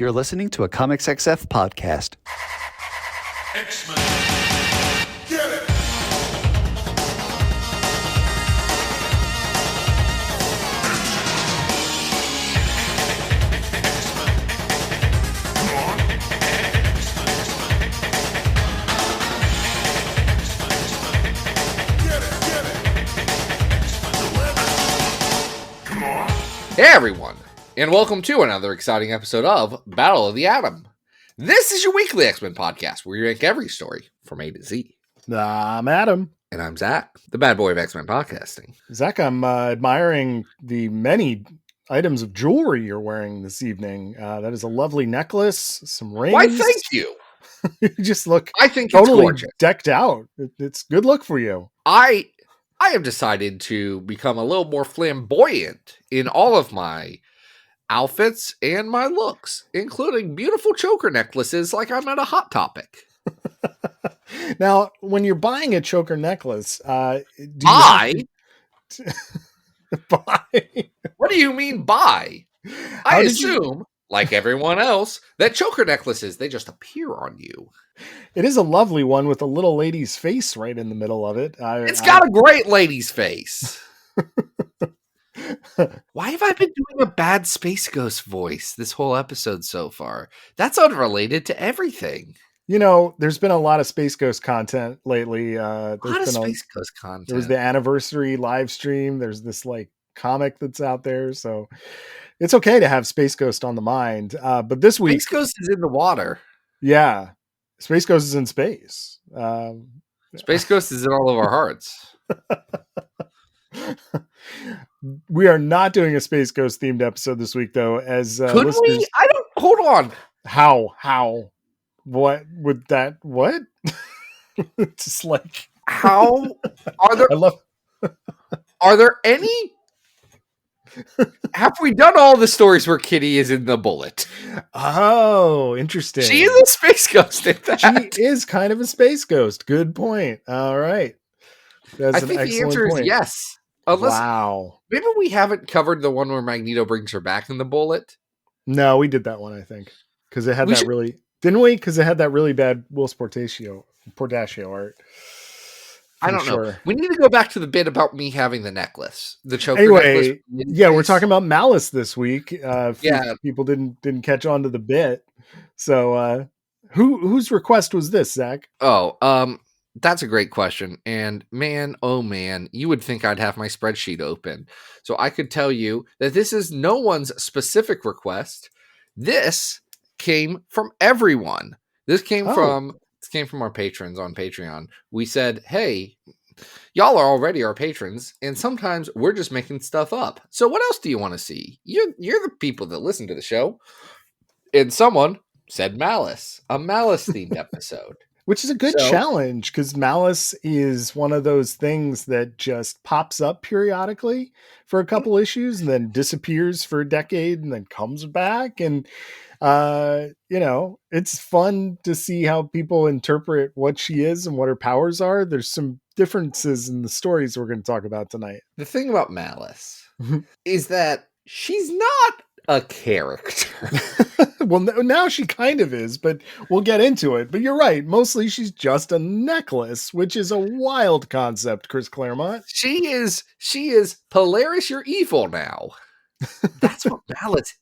You're listening to a Comics XF podcast. X-Men. Get it! Hey everyone, and welcome to another exciting episode of Battle of the Atom. This is your weekly X-Men podcast where you rank every story from A to Z. I'm Adam. And I'm Zach, the bad boy of X-Men podcasting. Zach, I'm admiring the many items of jewelry you're wearing this evening. That is a lovely necklace, some rings. Why, thank you. You just look I think totally it's gorgeous. Decked out. It's good look for you. I have decided to become a little more flamboyant in all of my outfits and my looks, including beautiful choker necklaces like I'm at a Hot Topic. Now, when you're buying a choker necklace, Buy? What do you mean buy? I assume, like everyone else, that choker necklaces, they just appear on you. It is a lovely one with a little lady's face right in the middle of it. It's got a great lady's face. Why have I been doing a bad Space Ghost voice this whole episode so far? That's unrelated to everything. You know, there's been a lot of Space Ghost content lately. There's a lot of Space Ghost content. There was the anniversary live stream. There's this like comic that's out there. So it's okay to have Space Ghost on the mind. But this week... Space Ghost is in the water. Yeah. Space Ghost is in space. Space Ghost is in all of our hearts. We are not doing a Space Ghost themed episode this week, though. As could we? I don't. Hold on. How? What would that? What? Just like how are there? Are there any? Have we done all the stories where Kitty is in the bullet? Oh, interesting. She is a Space Ghost in that. She is kind of a Space Ghost. Good point. All right. I think the answer is yes. Unless, wow. Maybe we haven't covered the one where Magneto brings her back in the bullet. No, we did that one, I think. Because it had really... Didn't we? Because it had that really bad Whilce Portatio art. I don't know. We need to go back to the bit about me having the necklace. The choker necklace. Yeah, we're talking about Malice this week. Yeah. People didn't catch on to the bit. So whose request was this, Zach? Oh, that's a great question. And man, oh man, you would think I'd have my spreadsheet open. So I could tell you that this is no one's specific request. This came from everyone. This came from our patrons on Patreon. We said, hey, y'all are already our patrons, and sometimes we're just making stuff up. So what else do you want to see? You're the people that listen to the show. And someone said Malice, a Malice themed episode. Which is a good challenge, because Malice is one of those things that just pops up periodically for a couple issues and then disappears for a decade and then comes back. And, it's fun to see how people interpret what she is and what her powers are. There's some differences in the stories we're going to talk about tonight. The thing about Malice is that she's not a character. Well, now she kind of is, but we'll get into it. But you're right. Mostly she's just a necklace, which is a wild concept, Chris Claremont. She is Polaris, you're evil now. That's what Malice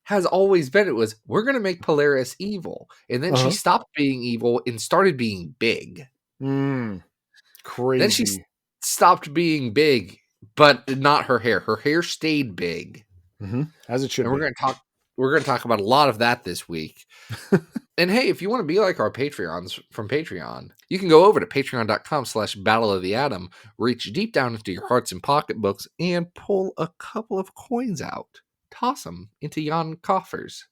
has always been. It was, we're going to make Polaris evil. And then she stopped being evil and started being big. Crazy. Then she stopped being big, but not her hair. Her hair stayed big. As it should. And we're going to talk about a lot of that this week. And hey, if you want to be like our Patreons from Patreon, you can go over to patreon.com/Battle of the Atom, reach deep down into your hearts and pocketbooks, and pull a couple of coins out. Toss them into yon coffers.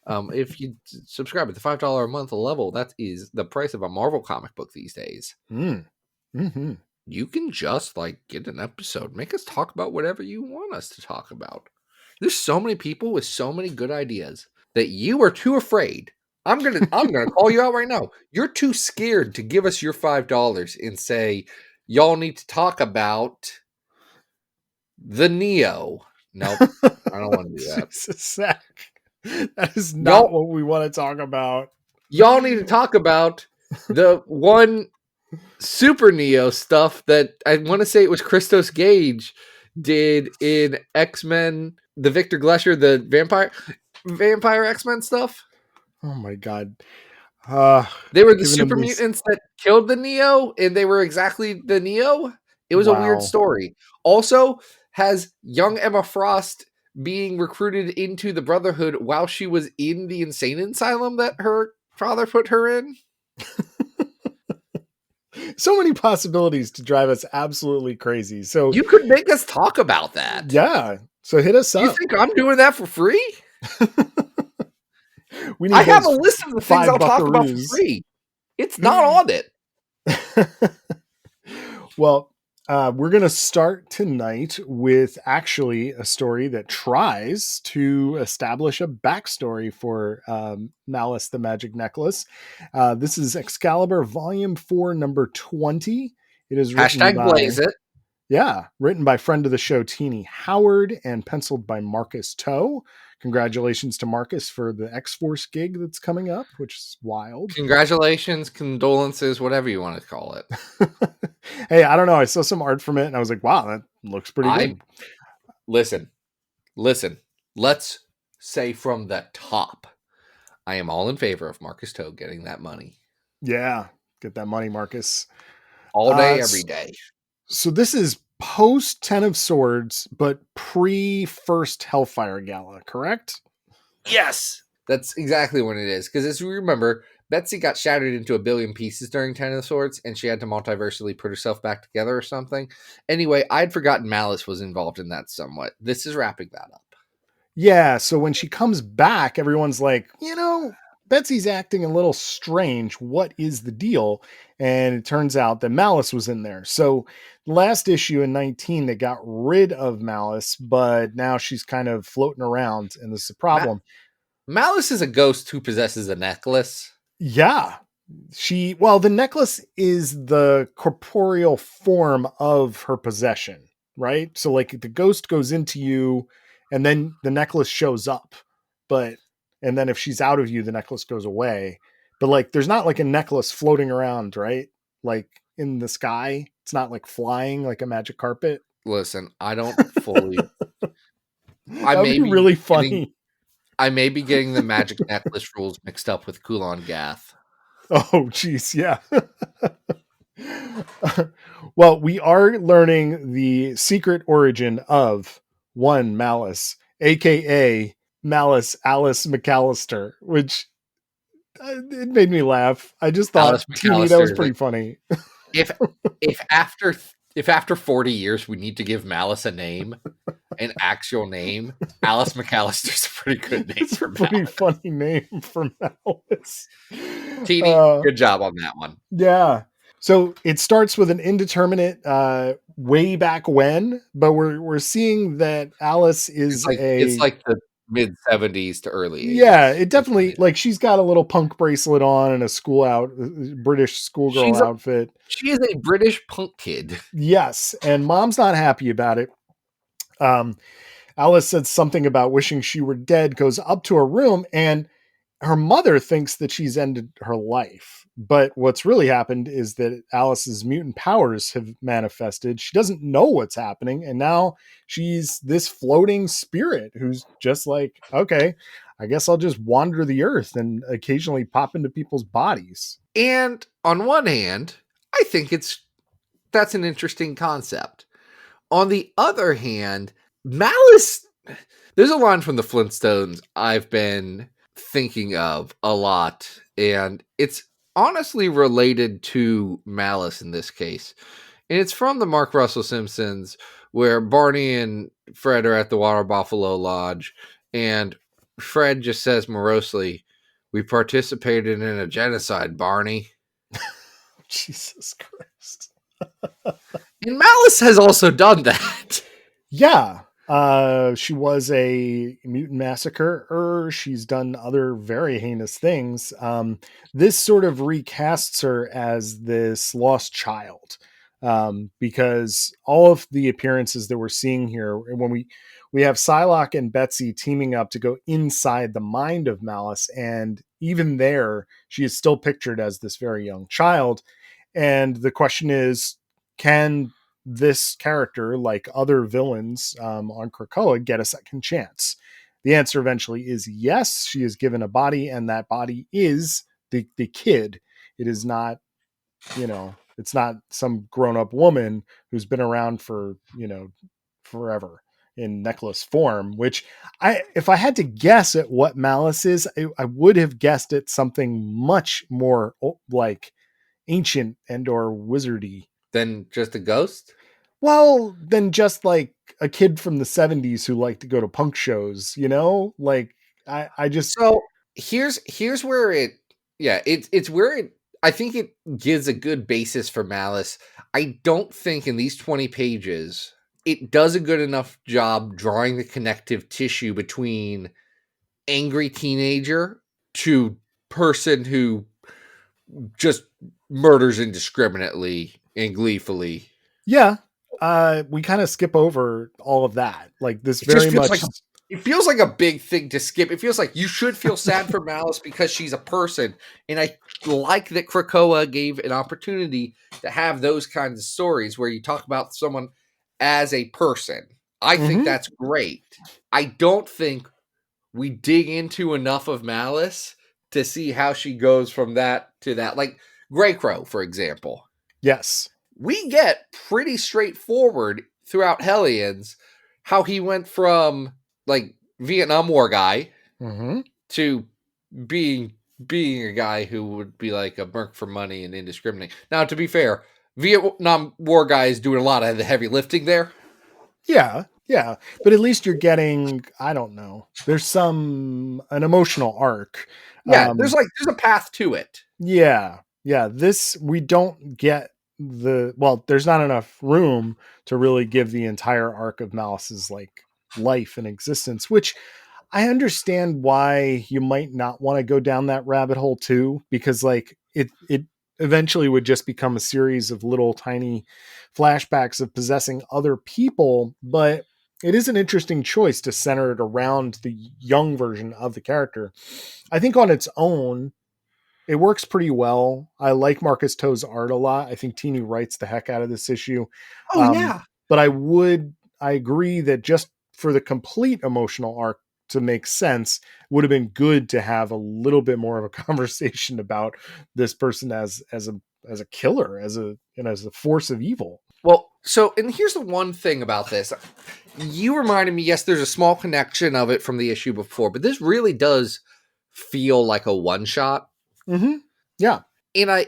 If you subscribe at the $5 a month level, that is the price of a Marvel comic book these days. You can just get an episode. Make us talk about whatever you want us to talk about. There's so many people with so many good ideas that you are too afraid. I'm gonna call you out right now. You're too scared to give us your $5 and say, y'all need to talk about the Neo. Nope, I don't want to do that. Jesus, Zach. That is not Y'all- what we want to talk about. Y'all need to talk about the one Super Neo stuff that I want to say it was Christos Gage did in X-Men, the Victor Glesher, the vampire X-Men stuff. Oh my god. They were the Giving him super this. mutants that killed the Neo, and they were exactly the Neo. It was a weird Wow. story. Also, has young Emma Frost being recruited into the Brotherhood while she was in the insane asylum that her father put her in. So many possibilities to drive us absolutely crazy. So You could make us talk about that. yeah. So hit us You up. think I'm doing that for free? We need I have a those list of the things 5 I'll talk about for buckaroos. free. It's not on it. Well, we're going to start tonight with actually a story that tries to establish a backstory for Malice the Magic Necklace. This is Excalibur Volume 4, number 20. It is written by... Blaze it. Yeah, written by friend of the show, Teeny Howard, and penciled by Marcus Toe. Congratulations to Marcus for the X-Force gig that's coming up, which is wild. Congratulations, condolences, whatever you want to call it. Hey, I don't know. I saw some art from it, and I was like, wow, that looks pretty good. Listen. Let's say from the top, I am all in favor of Marcus Toe getting that money. Yeah, get that money, Marcus. All day, every day. So this is post 10 of Swords, but pre-first Hellfire Gala, correct? Yes. That's exactly what it is. Because as we remember, Betsy got shattered into a billion pieces during 10 of Swords, and she had to multiversally put herself back together or something. Anyway, I'd forgotten Malice was involved in that somewhat. This is wrapping that up. Yeah, so when she comes back, everyone's like, Betsy's acting a little strange. What is the deal? And it turns out that Malice was in there. So last issue in 19, they got rid of Malice, but now she's kind of floating around, and this is a problem. Malice is a ghost who possesses a necklace. Yeah. The necklace is the corporeal form of her possession, right? So like the ghost goes into you and then the necklace shows up, and then if she's out of you, the necklace goes away. But like, there's not like a necklace floating around, right? Like in the sky, it's not like flying like a magic carpet. Listen, I don't fully. That would be really funny. I may be getting the magic necklace rules mixed up with Kulan Gath. Oh, geez, yeah. Well, we are learning the secret origin of one Malice, aka Malice Alice McAllister, which it made me laugh. I just thought, Teeny, that was pretty funny. If after 40 years we need to give Malice a name, an actual name, Alice McAllister's a pretty good name. It's a pretty funny name for Malice. Teeny, good job on that one. Yeah. So it starts with an indeterminate way back when, but we're seeing that Alice is it's like the mid 70s to early 80s. Yeah, it definitely, like, she's got a little punk bracelet on and a British schoolgirl outfit. She is a British punk kid. Yes, and mom's not happy about it. Alice said something about wishing she were dead, goes up to her room, and her mother thinks that she's ended her life. But what's really happened is that Alice's mutant powers have manifested. She doesn't know what's happening. And now she's this floating spirit who's just like, okay, I guess I'll just wander the earth and occasionally pop into people's bodies. And on one hand, I think that's an interesting concept. On the other hand, Malice, there's a line from the Flintstones I've been thinking of a lot, and it's honestly related to Malice in this case. And it's from the Mark Russell Simpsons, where Barney and Fred are at the Water Buffalo Lodge, and Fred just says morosely, "We participated in a genocide, Barney." Jesus Christ. And Malice has also done that. Yeah. She was a mutant massacrer. She's done other very heinous things. This sort of recasts her as this lost child. because all of the appearances that we're seeing here, when we have Psylocke and Betsy teaming up to go inside the mind of Malice, and even there, she is still pictured as this very young child. And the question is, can this character, like other villains on Krakoa, get a second chance? The answer eventually is yes. She is given a body, and that body is the kid. It is not, it's not some grown-up woman who's been around for, forever in necklace form, which if I had to guess at what Malice is, I would have guessed it something much more like ancient and or wizardy. Then just a ghost? Well, than just like a kid from the 70s who liked to go to punk shows, like I just, So here's where it's where I think it gives a good basis for Malice. I don't think in these 20 pages it does a good enough job drawing the connective tissue between angry teenager to person who just murders indiscriminately and gleefully. yeah. We kind of skip over all of that. Like this very much. It feels like a big thing to skip. It feels like you should feel sad for Malice because she's a person. And I like that Krakoa gave an opportunity to have those kinds of stories where you talk about someone as a person. I think that's great. I don't think we dig into enough of Malice to see how she goes from that to that. Like Grey Crow, for example. Yes. We get pretty straightforward throughout Hellions how he went from like Vietnam War guy to being a guy who would be like a merc for money and indiscriminate. Now, to be fair, Vietnam War guy is doing a lot of the heavy lifting there. Yeah, but at least you're getting, I don't know, there's an emotional arc. Yeah, there's a path to it. Yeah. This we don't get there's not enough room to really give the entire arc of Malice's like life and existence, which I understand why you might not want to go down that rabbit hole too, because like it eventually would just become a series of little tiny flashbacks of possessing other people. But it is an interesting choice to center it around the young version of the character. I think on its own, it works pretty well. I like Marcus Toe's art a lot. I think Tini writes the heck out of this issue. Oh, yeah. But I agree that just for the complete emotional arc to make sense, would have been good to have a little bit more of a conversation about this person as a killer, as a force of evil. Well, so, and here's the one thing about this. You reminded me, yes, there's a small connection of it from the issue before, but this really does feel like a one-shot. Yeah. And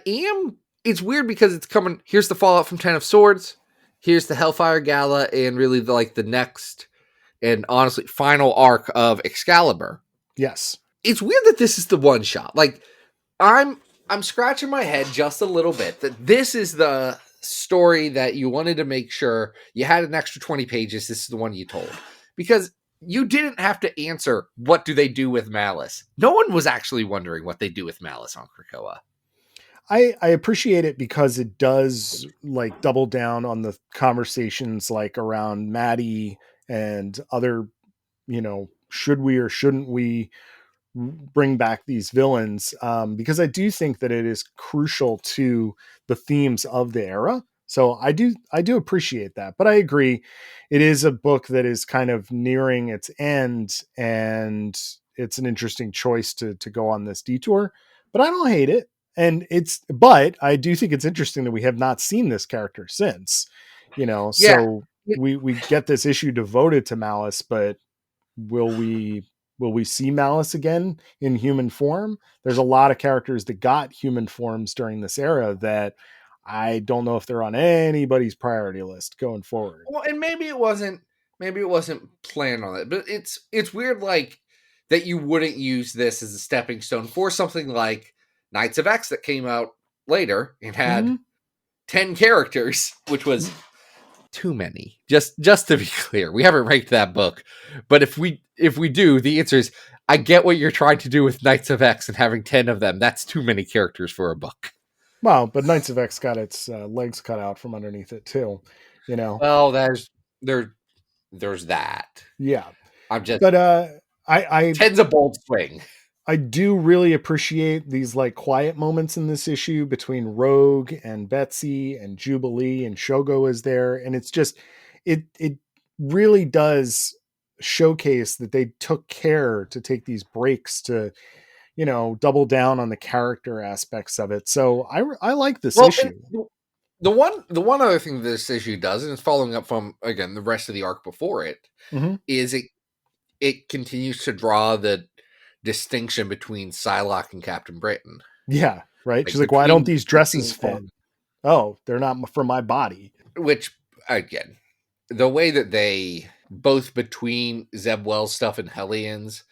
it's weird because it's coming, here's the fallout from Ten of Swords, here's the Hellfire Gala, and really the next and honestly final arc of Excalibur. Yes. It's weird that this is the one shot. Like I'm scratching my head just a little bit that this is the story that you wanted to make sure you had an extra 20 pages. This is the one you told, because you didn't have to answer what do they do with Malice. No one was actually wondering what they do with Malice on Krakoa. I appreciate it because it does like double down on the conversations like around Maddie and other, should we or shouldn't we bring back these villains? Because I do think that it is crucial to the themes of the era. So I do appreciate that, but I agree. It is a book that is kind of nearing its end, and it's an interesting choice to go on this detour, but I don't hate it. But I do think it's interesting that we have not seen this character since, so we get this issue devoted to Malice, but will we see Malice again in human form? There's a lot of characters that got human forms during this era that I don't know if they're on anybody's priority list going forward. Well, and maybe it wasn't planned on it, but it's weird like that you wouldn't use this as a stepping stone for something like Knights of X that came out later and had 10 characters, which was too many. Just to be clear, we haven't ranked that book, but if we do, the answer is I get what you're trying to do with Knights of X and having 10 of them. That's too many characters for a book. Well, but Knights of X got its legs cut out from underneath it too. You know. Well, there's that. Yeah. I'm just But I Ted's a bold swing. I do really appreciate these like quiet moments in this issue between Rogue and Betsy and Jubilee and Shogo is there. And it's just, it really does showcase that they took care to take these breaks to, double down on the character aspects of it. So I like this Well, issue. the one other thing this issue does, and it's following up from again the rest of the arc before it, Mhm. is it continues to draw the distinction between Psylocke and Captain Britain. Yeah. Right. Like, She's like, why don't between- these dresses between fit? them. Oh, they're not for my body. Which again, the way that they both between Zeb Wells stuff and Hellions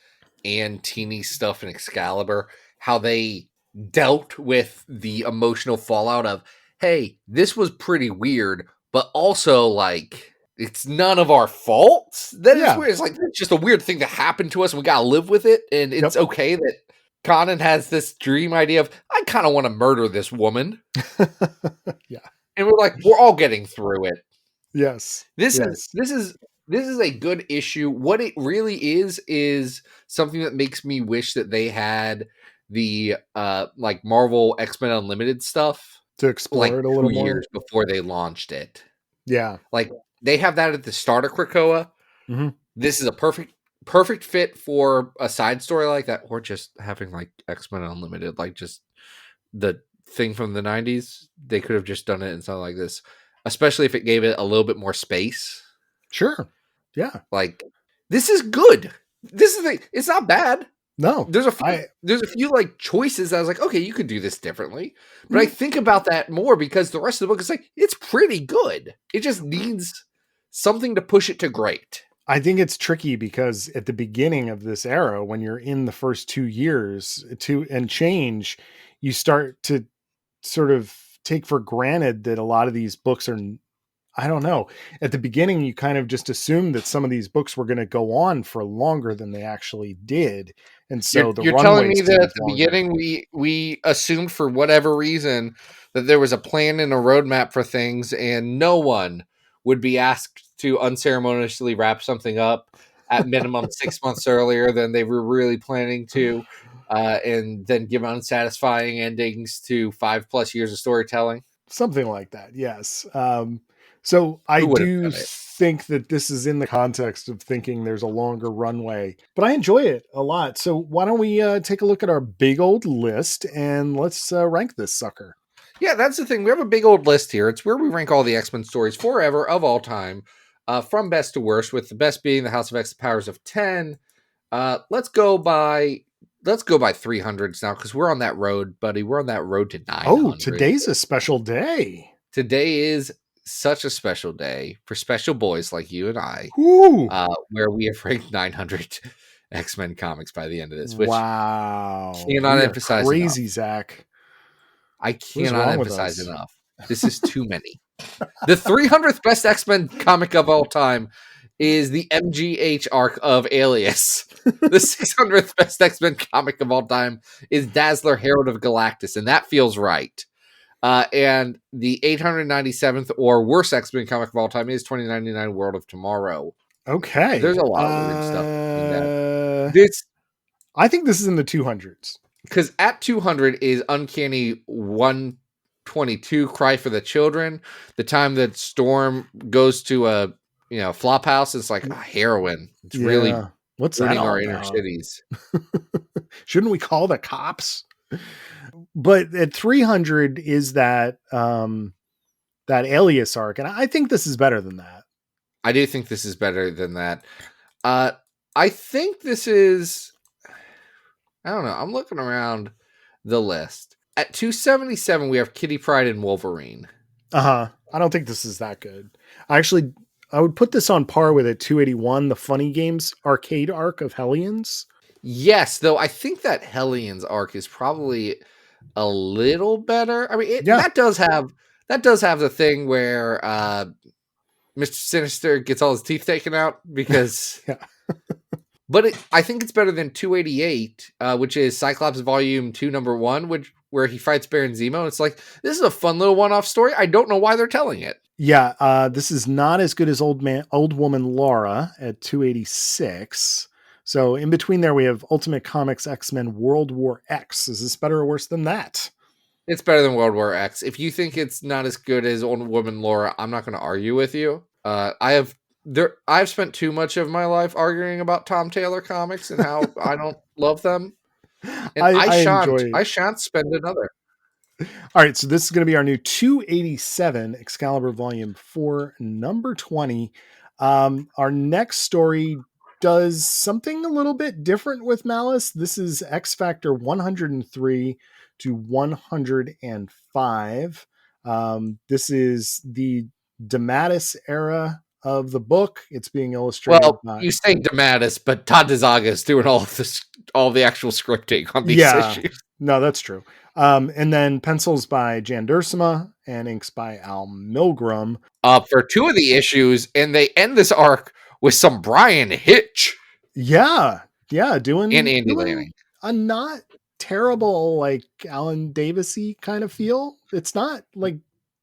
and Teeny's stuff in Excalibur, how they dealt with the emotional fallout of, hey, this was pretty weird, but also like it's none of our fault. That is Yeah. weird. It's like it's just a weird thing that happened to us, and we gotta live with it. And it's okay that Conan has this dream idea of, I kind of want to murder this woman. Yeah. And we're like, we're all getting through it. Yes. This Yes. is a good issue. What it really is something that makes me wish that they had the like Marvel X-Men Unlimited stuff To explore like it a little 2 more. years before they launched it. Yeah. Like they have that at the start of Krakoa. Mhm. This is a perfect fit for a side story like that, or just having like X-Men Unlimited, like just the thing from the 90s. They could have just done it in something like this, especially if it gave it a little bit more space. Sure. Yeah. Like, this is good. This is it's not bad. No. There's a few like choices that I was like, okay, you could do this differently. But I think about that more because the rest of the book is like, it's pretty good. It just needs something to push it to great. I think it's tricky because at the beginning of this era, when you're in the first 2 years and change, you start to sort of take for granted that a lot of these books are, I don't know. At the beginning, you kind of just assumed that some of these books were going to go on for longer than they actually did. And so You're telling me that at the beginning we assumed for whatever reason that there was a plan and a roadmap for things, and no one would be asked to unceremoniously wrap something up at minimum 6 months earlier than they were really planning to, and then give unsatisfying endings to 5+ years of storytelling. Something like that. Yes. So I do think that this is in the context of thinking there's a longer runway, but I enjoy it a lot. So why don't we take a look at our big old list and let's rank this sucker. Yeah, that's the thing. We have a big old list here. It's where we rank all the X-Men stories forever of all time, from best to worst, with the best being the House of X, the Powers of 10. Let's go by 300s now, because we're on that road, buddy. We're on that road to 900. Oh, today's a special day. Today is such a special day for special boys like you and I, where we have ranked 900 X-Men comics by the end of this. Which wow, cannot emphasize crazy, enough. Zach. I cannot emphasize enough. This is too many. The 300th best X-Men comic of all time is the MGH arc of Alias. The 600th best X-Men comic of all time is Dazzler, Herald of Galactus, and that feels right. And the 897th or worst X-Men comic of all time is 2099 World of Tomorrow. Okay. There's a lot of weird stuff in that. I think this is in the 200s. Because at 200 is Uncanny 122, Cry for the Children. The time that Storm goes to a flop house, it's like a heroin. It's really what's that all our about? inner cities. Shouldn't we call the cops? But at 300 is that Alias arc, and I think this is better than that. I do think this is better than that. I think this is, I don't know. I'm looking around the list. At 277, we have Kitty Pryde and Wolverine. I don't think this is that good. I would put this on par with a 281, the Funny Games arcade arc of Hellions. Yes, though I think that Hellions arc is probably a little better. I mean, that does have the thing where Mr. Sinister gets all his teeth taken out because. But I think it's better than 288, which is Cyclops Volume 2, Number 1, which where he fights Baron Zemo. It's like, this is a fun little one-off story. I don't know why they're telling it. Yeah, this is not as good as Old Woman Laura at 286. So in between there, we have Ultimate Comics X-Men World War X. Is this better or worse than that? It's better than World War X. If you think it's not as good as Old Woman Laura, I'm not going to argue with you. I've spent too much of my life arguing about Tom Taylor comics and how I don't love them. And I shan't spend another. All right, so this is going to be our new 287 Excalibur Volume 4, number 20. Our next story does something a little bit different with Malice. This is X Factor 103 to 105. This is the DeMatteis era of the book. It's being illustrated by... you say DeMatteis, but Todd DeZaga is doing all the actual scripting on these issues. No, that's true. And then pencils by Jan Duursema and inks by Al Milgrom. For 2 of the issues, and they end this arc with some Brian Hitch. Yeah, doing and Andy Lanning. A not terrible, like Alan Davis-y kind of feel. It's not like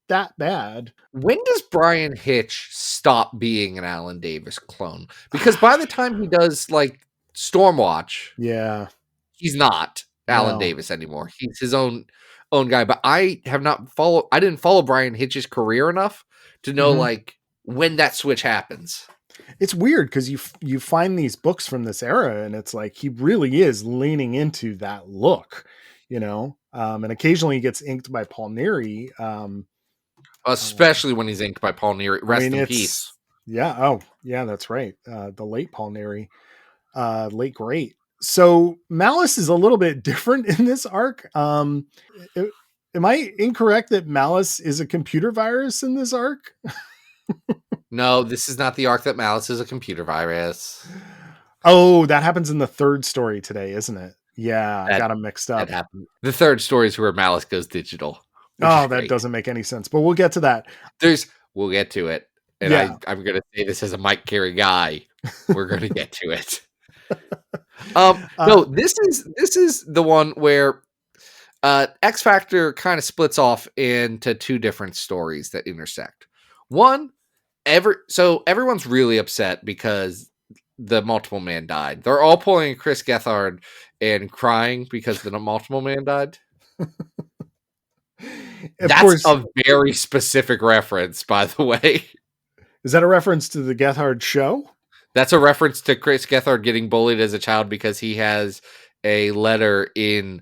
that bad. When does Brian Hitch stop being an Alan Davis clone? Because by the time he does like Stormwatch, he's not Alan Davis anymore. He's his own guy. But I didn't follow Brian Hitch's career enough to know like when that switch happens. It's weird because you find these books from this era and it's like he really is leaning into that look, and occasionally he gets inked by Paul Neary. Especially when he's inked by Paul Neary. Rest in peace. Yeah. Oh, yeah, that's right. The late Paul Neary, late great. So Malice is a little bit different in this arc. Am I incorrect that Malice is a computer virus in this arc? No, this is not the arc that Malice is a computer virus. Oh, that happens in the 3rd story today, isn't it? Yeah, I got them mixed up. The 3rd story is where Malice goes digital. Oh, that doesn't make any sense, but we'll get to that. We'll get to it. And I'm going to say this as a Mike Carey guy. We're going to get to it. No, this is the one where X Factor kind of splits off into 2 different stories that intersect. One, so everyone's really upset because the Multiple Man died. They're all pulling Chris Gethard and crying because the Multiple Man died. That's a very specific reference, by the way. Is that a reference to the Gethard show? That's a reference to Chris Gethard getting bullied as a child because he has a letter in,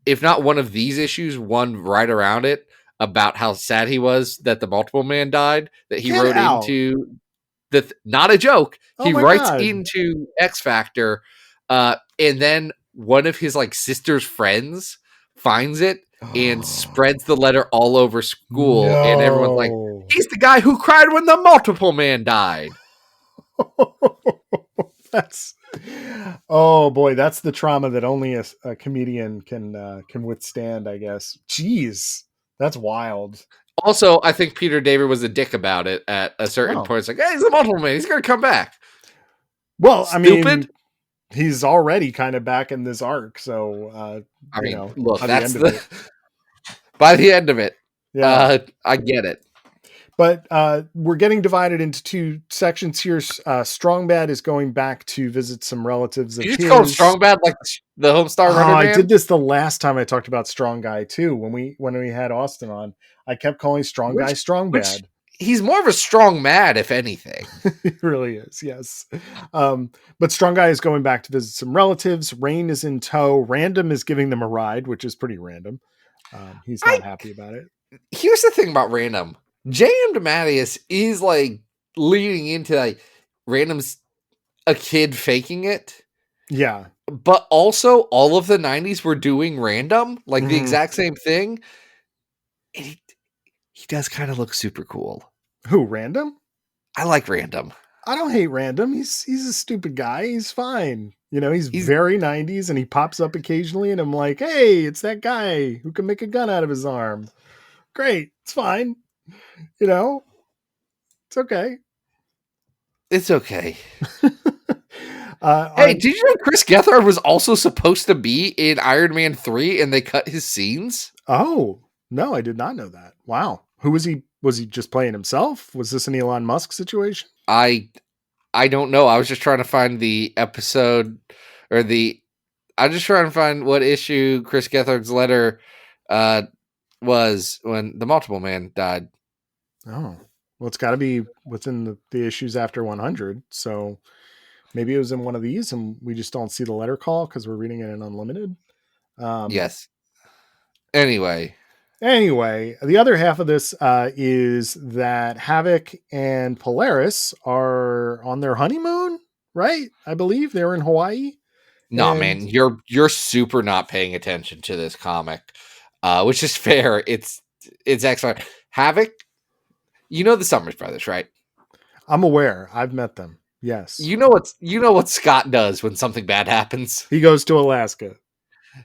if not one of these issues, one right around it, about how sad he was that the Multiple Man died, that he wrote into not a joke. He writes into X Factor, and then one of his like sister's friends finds it and spreads the letter all over school, and everyone's like, he's the guy who cried when the Multiple Man died. Oh boy, that's the trauma that only a comedian can withstand, I guess. Jeez, that's wild. Also, I think Peter David was a dick about it at a certain point. It's like, hey, he's the Multiple Man. He's going to come back. Well, I mean, he's already kind of back in this arc. So, look, that's by the end of it, I get it. But we're getting divided into 2 sections here. Strong Bad is going back to visit some relatives of his. You just call him Strong Bad like the Homestar Runner Man? I did this the last time I talked about Strong Guy too. When we had Austin on, I kept calling Strong Guy Strong Bad. He's more of a Strong Mad, if anything. He really is, yes. But Strong Guy is going back to visit some relatives. Rain is in tow. Random is giving them a ride, which is pretty random. He's not happy about it. Here's the thing about Random. J.M. DeMatteis is like leading into like Random's a kid faking it. Yeah. But also all of the 90s were doing Random, like the exact same thing. And he does kind of look super cool. Who, Random? I like Random. I don't hate Random. He's a stupid guy. He's fine. He's very 90s and he pops up occasionally and I'm like, hey, it's that guy who can make a gun out of his arm. Great. It's fine. It's okay. It's okay. Hey, did you know Chris Gethard was also supposed to be in Iron Man 3 and they cut his scenes? Oh, no, I did not know that. Wow. Who was he? Was he just playing himself? Was this an Elon Musk situation? I don't know. I was just trying to find the episode or I'm just trying to find what issue Chris Gethard's letter was when the Multiple Man died. Oh, well, it's got to be within the issues after 100. So maybe it was in one of these and we just don't see the letter call because we're reading it in Unlimited. Yes. Anyway, the other half of this is that Havoc and Polaris are on their honeymoon, right? I believe they're in Hawaii. no, And- man, you're super not paying attention to this comic, which is fair. It's excellent. Havoc, you know the Summers Brothers, right? I'm aware. I've met them. Yes. You know what Scott does when something bad happens. He goes to Alaska.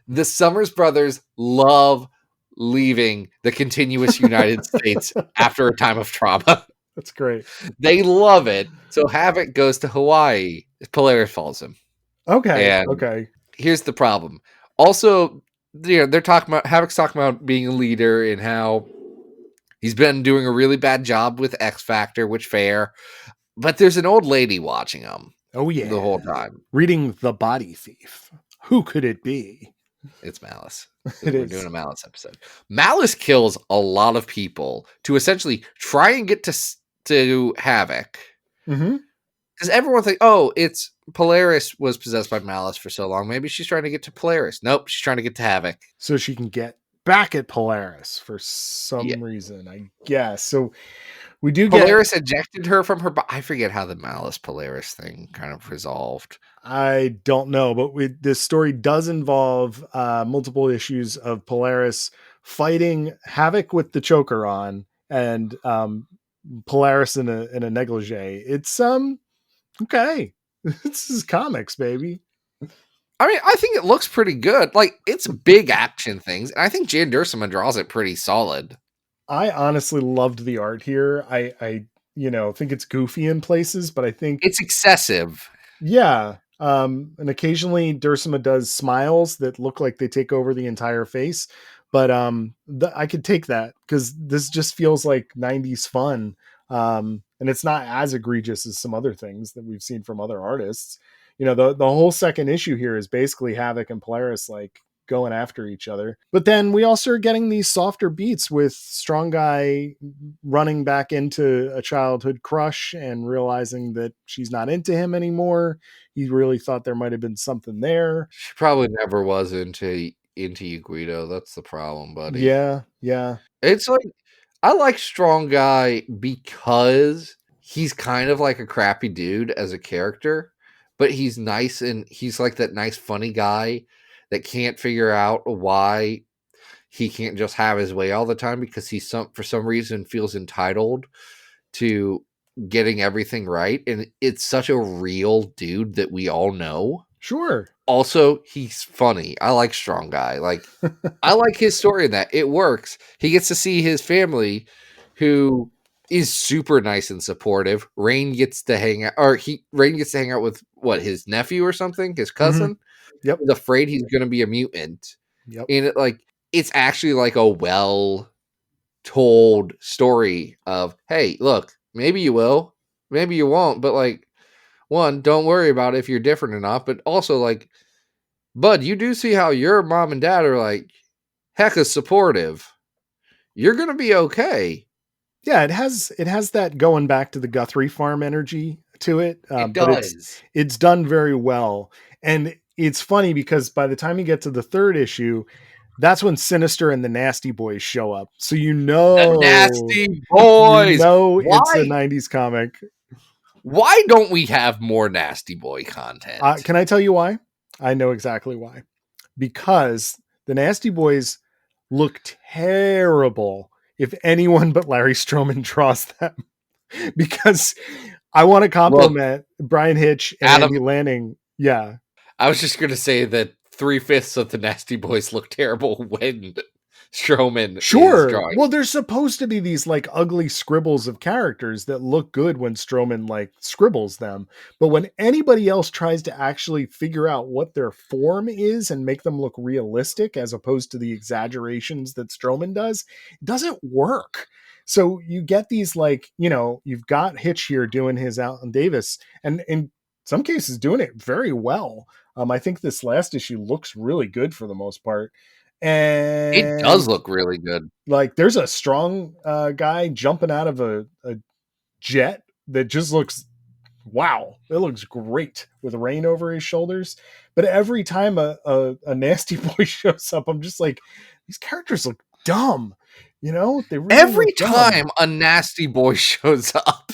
The Summers Brothers love leaving the continuous United States after a time of trauma. That's great. They love it. So Havoc goes to Hawaii. Polaris follows him. Okay. And Okay. here's the problem. Also, they're talking about Havoc's talking about being a leader and how he's been doing a really bad job with X Factor, which fair. But there's an old lady watching him. Oh yeah. The whole time. Reading The Body Thief. Who could it be? It's Malice. It We're is. doing a Malice episode. Malice kills a lot of people to essentially try and get to Havoc. Mm-hmm. Because everyone thinks, oh, it's Polaris was possessed by Malice for so long. Maybe she's trying to get to Polaris. Nope, she's trying to get to Havoc. So she can get back at Polaris for some reason, I guess. So we do get Polaris ejected her from her I forget how the Malice Polaris thing kind of resolved. I don't know, but this story does involve multiple issues of Polaris fighting Havoc with the choker on and Polaris in a negligee. It's okay. This is comics, baby. I mean, I think it looks pretty good. Like, it's big action things. And I think Jan Duursema draws it pretty solid. I honestly loved the art here. I think it's goofy in places, but I think it's excessive. Yeah. And occasionally Duursema does smiles that look like they take over the entire face. But I could take that because this just feels like 90s fun. And it's not as egregious as some other things that we've seen from other artists. The whole second issue here is basically Havoc and Polaris like going after each other. But then we also are getting these softer beats with Strong Guy running back into a childhood crush and realizing that she's not into him anymore. He really thought there might have been something there. She probably never was into you, Guido. That's the problem, buddy. Yeah. It's like, I like Strong Guy because he's kind of like a crappy dude as a character, but he's nice and he's like that nice, funny guy that can't figure out why he can't just have his way all the time because for some reason feels entitled to getting everything right. And it's such a real dude that we all know. Sure. Also, he's funny. I like Strong Guy. Like, I like his story in that. It works. He gets to see his family who is super nice and supportive. Rain gets to hang out with his nephew or something, his cousin. Mm-hmm. Yep. He's afraid he's going to be a mutant. Yep. And it's actually like a well told story of, hey, look, maybe you will, maybe you won't, but like, one, don't worry about if you're different or not, but also like, bud, you do see how your mom and dad are like hecka supportive. You're gonna be okay. Yeah, it has that going back to the Guthrie farm energy to it. It but does. It's done very well. And it's funny because by the time you get to the third issue, that's when Sinister and the Nasty Boys show up. So the Nasty Boys. It's a 90s comic. Why don't we have more Nasty Boy content? Can I tell you why? I know exactly why. Because the Nasty Boys look terrible if anyone but Larry Stroman draws them. Because I want to compliment Brian Hitch and Adam, Andy Lanning. Yeah. I was just going to say that 3/5 of the Nasty Boys look terrible when Strowman is Sure. drawing. Well, there's supposed to be these like ugly scribbles of characters that look good when Strowman like scribbles them. But when anybody else tries to actually figure out what their form is and make them look realistic as opposed to the exaggerations that Strowman does, it doesn't work. So you get these like, you've got Hitch here doing his Alan Davis and in some cases doing it very well. I think this last issue looks really good for the most part. It does And look really good. like there's a strong guy jumping out of a jet that just looks wow, it looks great with rain over his shoulders. But every time a nasty boy shows up, I'm just like, these characters look dumb. They really Every look dumb. time a nasty boy shows up,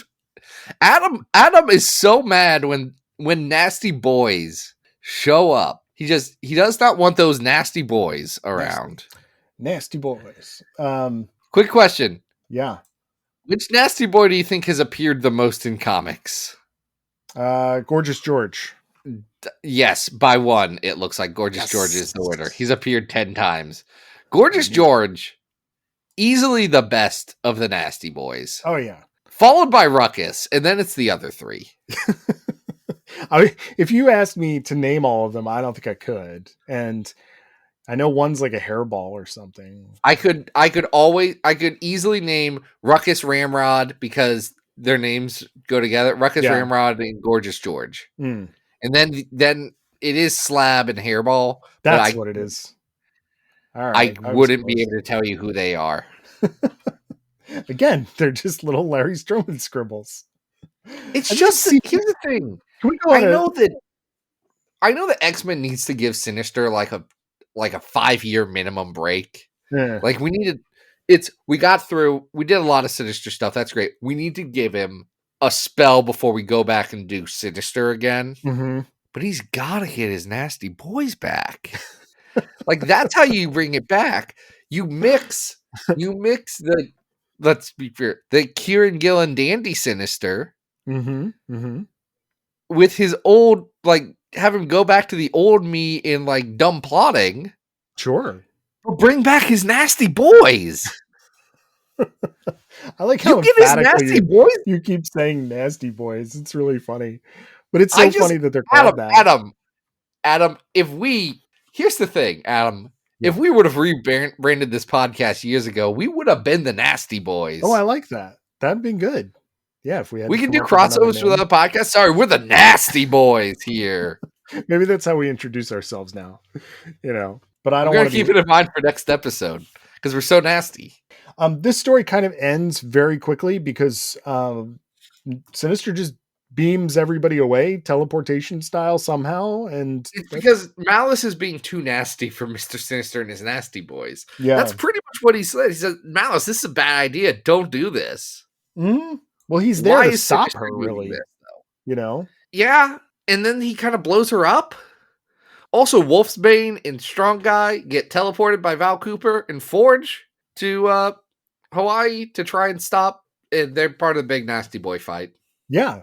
Adam is so mad when nasty boys show up. He does not want those nasty boys around. Nasty boys. Quick question. Yeah. Which nasty boy do you think has appeared the most in comics? Gorgeous George. Yes, by one. It looks like Gorgeous George is the winner. He's appeared 10 times. Gorgeous George, easily the best of the nasty boys. Oh, yeah. Followed by Ruckus, and then it's the other three. If you asked me to name all of them, I don't think I could. And I know one's like a hairball or something. I could easily name Ruckus Ramrod because their names go together. Ruckus Ramrod and Gorgeous George. Mm. And then it is Slab and Hairball. That's what it is. All right. I wouldn't be able to tell you who they are. Again, they're just little Larry Strowman scribbles. It's just here's the thing. I know that X-Men needs to give Sinister like a 5-year minimum break. Yeah. Like we did a lot of Sinister stuff. That's great. We need to give him a spell before we go back and do Sinister again. Mm-hmm. But he's got to get his nasty boys back. Like that's how you bring it back. You mix the, let's be fair, the Kieran Gillen Dandy Sinister with his old, like, have him go back to the old me in like dumb plotting. Sure. Bring back his nasty boys. I like how you his nasty boys. You keep saying nasty boys. It's really funny. But it's so funny that they're called that. Adam, here's the thing, Adam. If we would have rebranded this podcast years ago, we would have been the Nasty Boys. Oh, I like that. That'd been good. Yeah, if we had, we can do crossovers for the podcast. Sorry, we're the Nasty Boys here. Maybe that's how we introduce ourselves now. But I don't want to keep it in mind for next episode because we're so nasty. This story kind of ends very quickly because Sinister just beams everybody away, teleportation style somehow, and it's because Malice is being too nasty for Mr. Sinister and his nasty boys. Yeah, that's pretty much what he said. He said, "Malice, this is a bad idea. Don't do this." Mm-hmm. Well, he's there to stop her, really. This, Yeah, and then he kind of blows her up. Also, Wolfsbane and Strong Guy get teleported by Val Cooper and Forge to Hawaii to try and stop. And they're part of the big nasty boy fight. Yeah.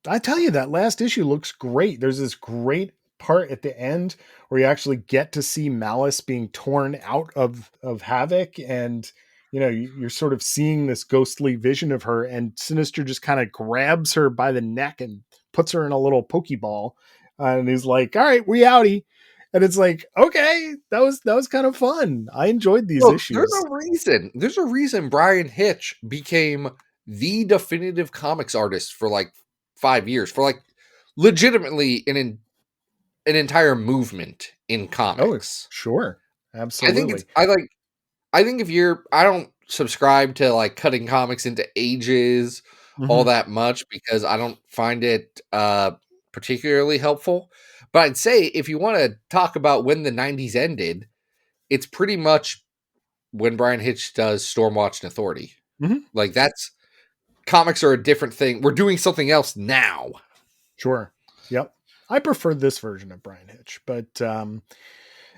I tell you, that last issue looks great. There's this great part at the end where you actually get to see Malice being torn out of Havoc, and you're sort of seeing this ghostly vision of her, and Sinister just kind of grabs her by the neck and puts her in a little Pokeball, and he's like, "All right, we outie." And it's like, okay, that was kind of fun. I enjoyed these issues. There's a reason Brian Hitch became the definitive comics artist for like 5 years, for like legitimately an entire movement in comics. Oh, sure. Absolutely. I think I don't subscribe to like cutting comics into ages all that much because I don't find it particularly helpful. But I'd say if you want to talk about when the 90s ended, it's pretty much when Brian Hitch does Stormwatch and Authority. Mm-hmm. Like that's comics are a different thing. We're doing something else now. Sure. Yep. I prefer this version of Brian Hitch, but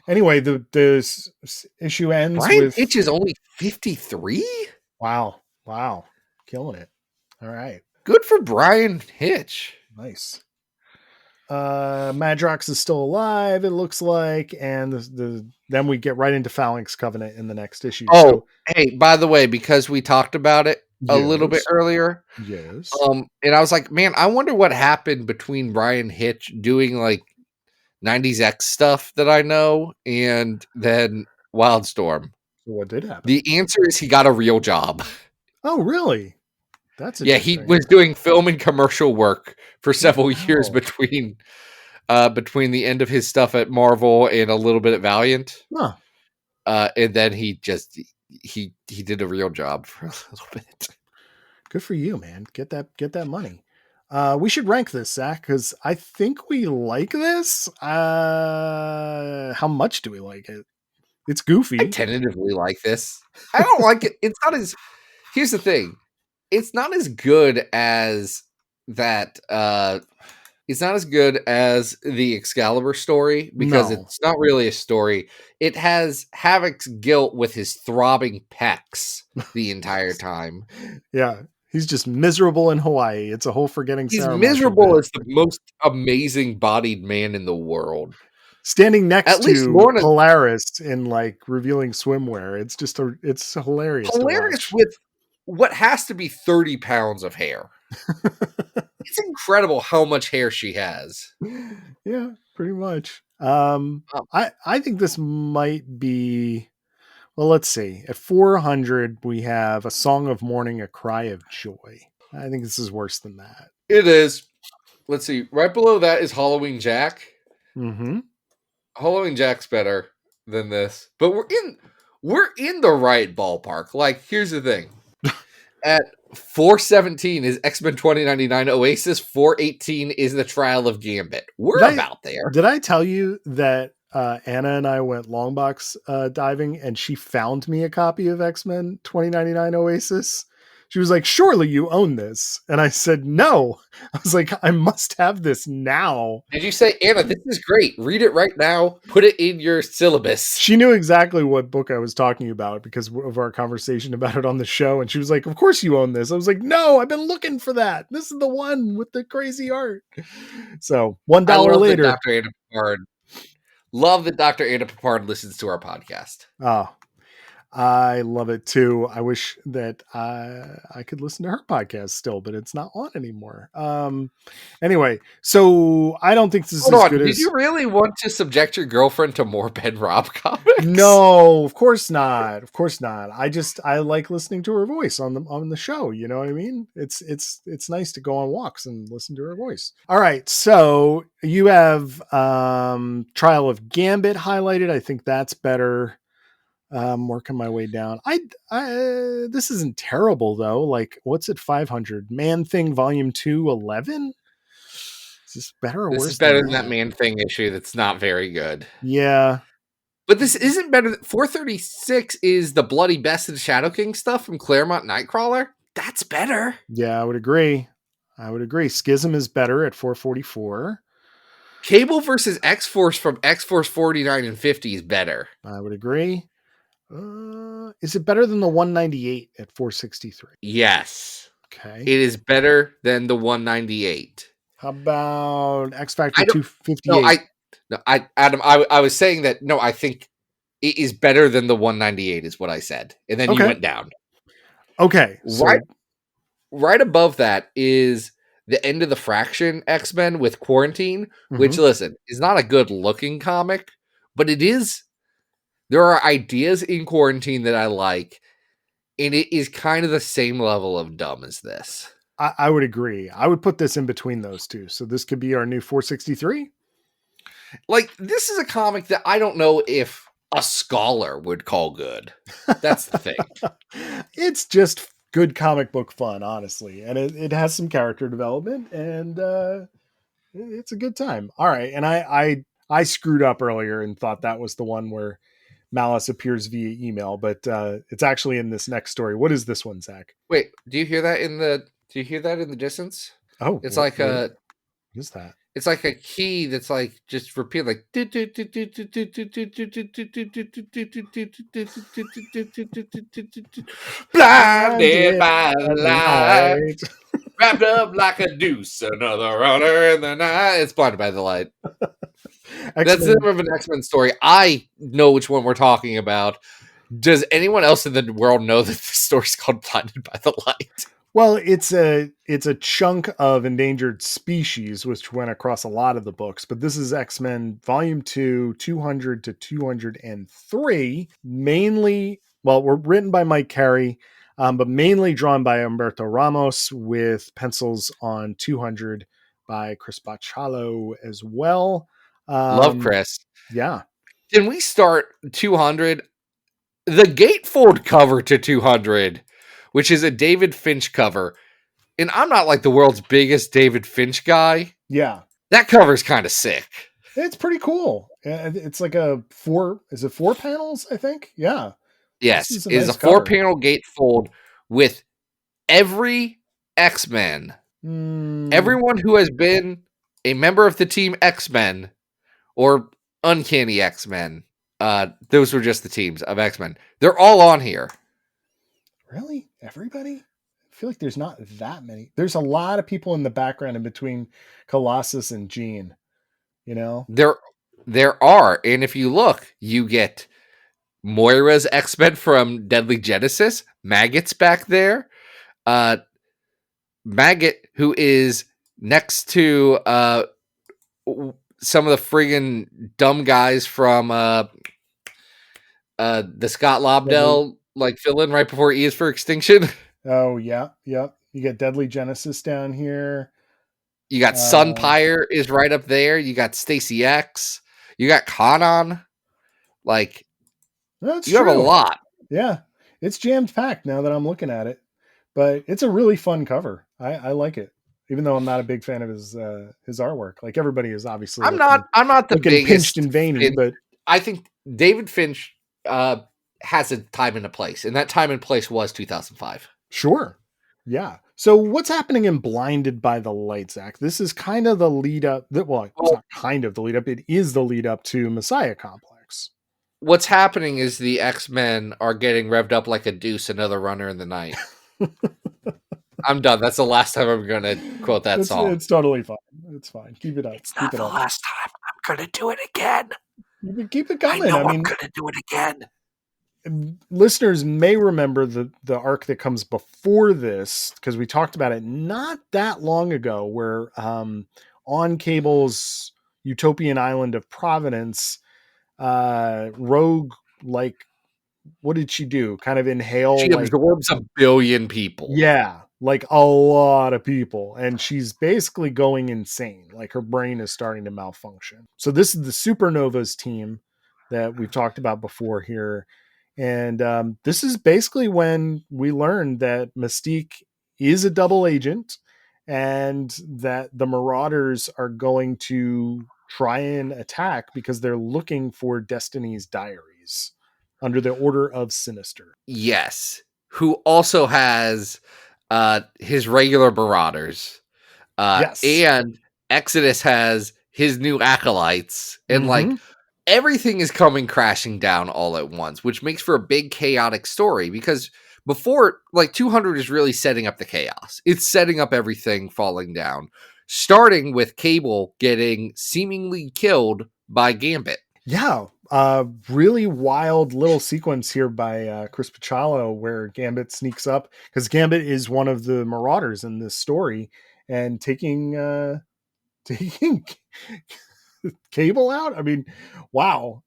anyway, the issue ends Brian Hitch is only 53? Wow. Killing it. All right. Good for Brian Hitch. Nice. Madrox is still alive, it looks like, and then we get right into Phalanx Covenant in the next issue. Oh, So hey, by the way, because we talked about it a little bit yes, earlier, yes. and I was like, man, I wonder what happened between Brian Hitch doing like 90s X stuff that I know and then Wildstorm. So what did happen? The answer is he got a real job. Oh, really? That's Yeah, he interesting. was doing film and commercial work for several years Wow. between the end of his stuff at Marvel and a little bit at Valiant. Huh. And then he did a real job for a little bit. Good for you, man. Get that money. We should rank this, Zach, because I think we like this. How much do we like it? It's I goofy. tentatively like this. I don't like it. It's not as. Here's the thing. It's not as good as that. It's not as good as the Excalibur story because No. it's not really a story. It has Havoc's guilt with his throbbing pecs the entire time. Yeah. He's just miserable in Hawaii. It's a whole forgetting He's Sarah miserable Marshall bit. as the most amazing bodied man in the world. Standing next At least to Lorna, Polaris in like revealing swimwear. It's just it's hilarious to hilarious watch. with what has to be 30 pounds of hair. It's incredible how much hair she has. Yeah, pretty much. Um, I think this might be. Well, let's see. At 400, we have A Song of Mourning, A Cry of Joy. I think this is worse than that. It is. Let's see. Right below that is Halloween Jack. Mm-hmm. Halloween Jack's better than this, but we're in the right ballpark. Like, here's the thing. At 417 is X-Men 2099 Oasis. 418 is The Trial of Gambit. We're about there. Did I tell you that Anna and I went longbox diving and she found me a copy of X-Men 2099 Oasis? She was like, surely you own this. And I said, no. I was like, I must have this now. Did you say, Anna, this is great. Read it right now. Put it in your syllabus. She knew exactly what book I was talking about because of our conversation about it on the show. And she was like, of course you own this. I was like, no, I've been looking for that. This is the one with the crazy art. So $1 later. Love that Dr. Anna Papard listens to our podcast. Oh, I love it too. I wish that I could listen to her podcast still, but it's not on anymore. Anyway, so I don't think this is as good as. Did you really want to subject your girlfriend to more Ben Robb comics? No, of course not. Of course not. I like listening to her voice on the show. You know what I mean? It's nice to go on walks and listen to her voice. All right, so you have Trial of Gambit highlighted. I think that's better. Working my way down. This isn't terrible though. Like, what's at 500? Man Thing Volume 2, 11? Is this better or worse? This is better than that Man Thing issue that's not very good. Yeah. But this isn't better. 436 is the bloody best of the Shadow King stuff from Claremont Nightcrawler. That's better. Yeah, I would agree. Schism is better at 444. Cable versus X-Force from X-Force 49 and 50 is better. I would agree. Is it better than the 198 at 463? Yes. Okay. It is better than the 198. How about X Factor 258? Adam, I was saying that, no, I think it is better than the 198 is what I said. And then you went down. Okay. So right above that is the End of the Fraction X-Men with Quarantine, which, listen, is not a good looking comic, but it is. There are ideas in Quarantine that I like, and it is kind of the same level of dumb as this. I would agree. I would put this in between those two. So this could be our new 463. Like, this is a comic that I don't know if a scholar would call good. That's the thing. It's just good comic book fun, honestly. And it has some character development, and it's a good time. All right. And I screwed up earlier and thought that was the one where Malice appears via email, but it's actually in this next story. What is this one, Zach? Wait, do you hear that in the distance? Oh, it's what is that? It's like a key that's like just repeat like blinded by the light. Wrapped up like a deuce, another runner in the night. It's Blinded by the Light. That's the X-Men. name of an X-Men story. I know which one we're talking about. Does anyone else in the world know that the story's called Blinded by the Light? Well, it's a chunk of endangered species, which went across a lot of the books. But this is X-Men Volume 2, 200 to 203. Mainly, well, were written by Mike Carey, but mainly drawn by Humberto Ramos, with pencils on 200 by Chris Bachalo as well. Love Chris. Yeah. Can we start 200? The gatefold cover to 200, which is a David Finch cover. And I'm not like the world's biggest David Finch guy. Yeah. That cover is kind of sick. It's pretty cool. It's like a 4 panels, I think? Yeah. Yes, This is it is nice a cover. 4-panel gatefold with every X-Men. Everyone who has been a member of the team X-Men or Uncanny X-Men. Those were just the teams of X-Men. They're all on here. Really? Everybody? I feel like there's not that many. There's a lot of people in the background in between Colossus and Jean, you know? There are. And if you look, you get Moira's X-Men from Deadly Genesis. Maggot's back there. Maggot, who is next to some of the friggin' dumb guys from the Scott Lobdell fill-in right before E is for Extinction. Oh, yeah. Yep. You get Deadly Genesis down here. You got Sunpire is right up there. You got Stacy X. You got Kanon. That's you true. have a lot. Yeah. It's jammed packed now that I'm looking at it. But it's a really fun cover. I like it. Even though I'm not a big fan of his artwork. Like everybody is obviously I'm not the biggest pinched and veiny, but I think David Finch has a time and a place, and that time and place was 2005. Sure. Yeah. So what's happening in Blinded by the Light, Zach? This is kind of the lead up. It's not kind of the lead up. It is the lead up to Messiah Complex. What's happening is the X-Men are getting revved up like a deuce, another runner in the night. I'm done. That's the last time I'm going to quote that song. It's totally fine. It's fine. Keep it up. It's not the last time. I'm going to do it again. You can keep it coming. I'm going to do it again. Listeners may remember the arc that comes before this, because we talked about it not that long ago, where on Cable's Utopian Island of Providence, Rogue, what did she do? Kind of inhale. She absorbs 1 billion people. Yeah, like a lot of people. And she's basically going insane. Like her brain is starting to malfunction. So this is the Supernovas team that we've talked about before here. And this is basically when we learned that Mystique is a double agent and that the Marauders are going to try and attack because they're looking for Destiny's diaries under the Order of Sinister. Yes. Who also has his regular Marauders. Yes. And Exodus has his new acolytes. And everything is coming crashing down all at once, which makes for a big chaotic story, because before 200 is really setting up the chaos. It's setting up everything falling down, starting with Cable getting seemingly killed by Gambit. Yeah. Really wild little sequence here by Chris Bachalo where Gambit sneaks up, because Gambit is one of the Marauders in this story, and taking Cable out. I mean, wow.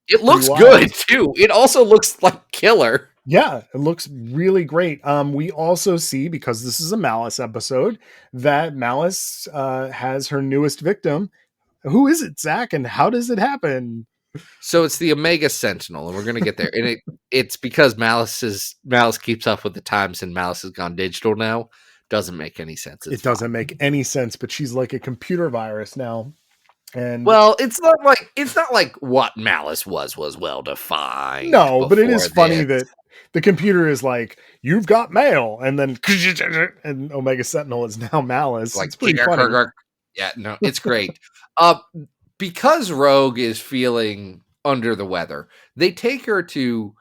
It looks good too. It also looks like killer. Yeah, it looks really great. We also see, because this is a Malice episode, that Malice has her newest victim. Who is it, Zach? And how does it happen? So it's the Omega Sentinel, and we're gonna get there. And it's because Malice keeps up with the times, and Malice has gone digital now. Doesn't make any sense. It doesn't make any sense, but she's like a computer virus now. And well, it's not like what Malice was well defined. No, but it is funny that the computer is like, you've got mail, and then and Omega Sentinel is now Malice. It's pretty funny. Yeah, no, it's great. Because Rogue is feeling under the weather, they take her to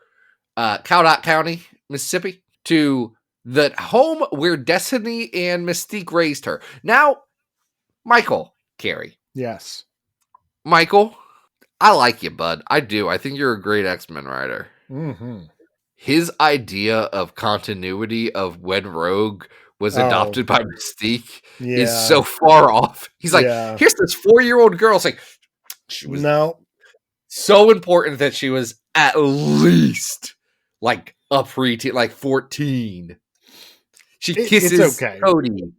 Cowdot County, Mississippi, to the home where Destiny and Mystique raised her. Now, Michael Carey. Yes. Michael, I like you, bud. I do. I think you're a great X-Men writer. Mm-hmm. His idea of continuity of when Rogue was adopted by Mystique is Yeah. so far off. He's like, Yeah. here's this 4-year-old girl. It's like, she was No. so important that she was at least like a preteen, like 14. She kisses It's okay. Cody.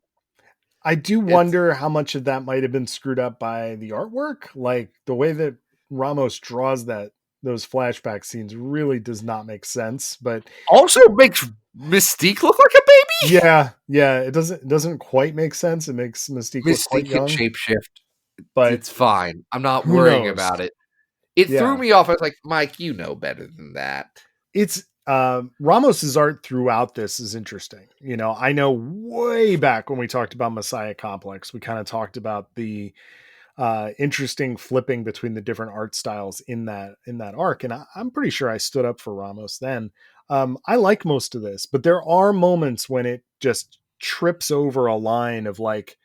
I do wonder how much of that might have been screwed up by the artwork. Like the way that Ramos draws those flashback scenes really does not make sense. But Also makes Mystique look like a baby. yeah, it doesn't quite make sense. It makes Mystique look quite Mystique can young. shapeshift. But It's fine. I'm not who worrying knows? about it. It threw me off. I was like, Mike, you know better than that. It's Ramos's art throughout this is interesting. You know, I know way back when we talked about Messiah Complex, we kind of talked about the interesting flipping between the different art styles in that arc, and I'm pretty sure I stood up for Ramos then. I like most of this, but there are moments when it just trips over a line of like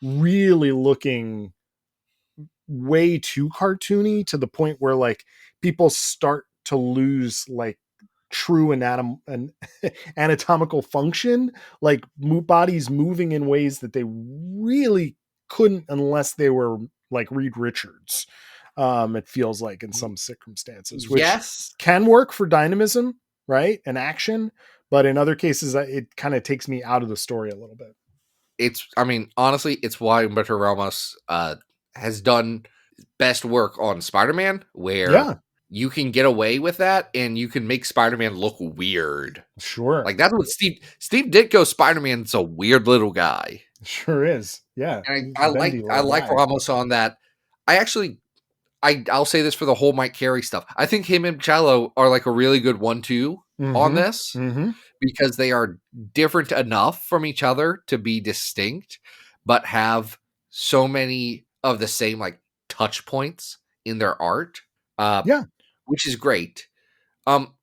really looking way too cartoony to the point where like people start to lose like true anatomical function, like bodies moving in ways that they really couldn't unless they were like Reed Richards. It feels like in some circumstances, which can work for dynamism, right, and action, but in other cases it kind of takes me out of the story a little bit. Honestly, it's why Humberto Ramos has done best work on Spider-Man, where you can get away with that and you can make Spider-Man look weird. Sure. Like that's what Steve Ditko Spider-Man's a weird little guy. Sure is. Yeah. And I like Ramos on that. I'll say this for the whole Mike Carey stuff. I think him and Cello are like a really good 1-2 on this because they are different enough from each other to be distinct, but have so many of the same like touch points in their art. Which is great.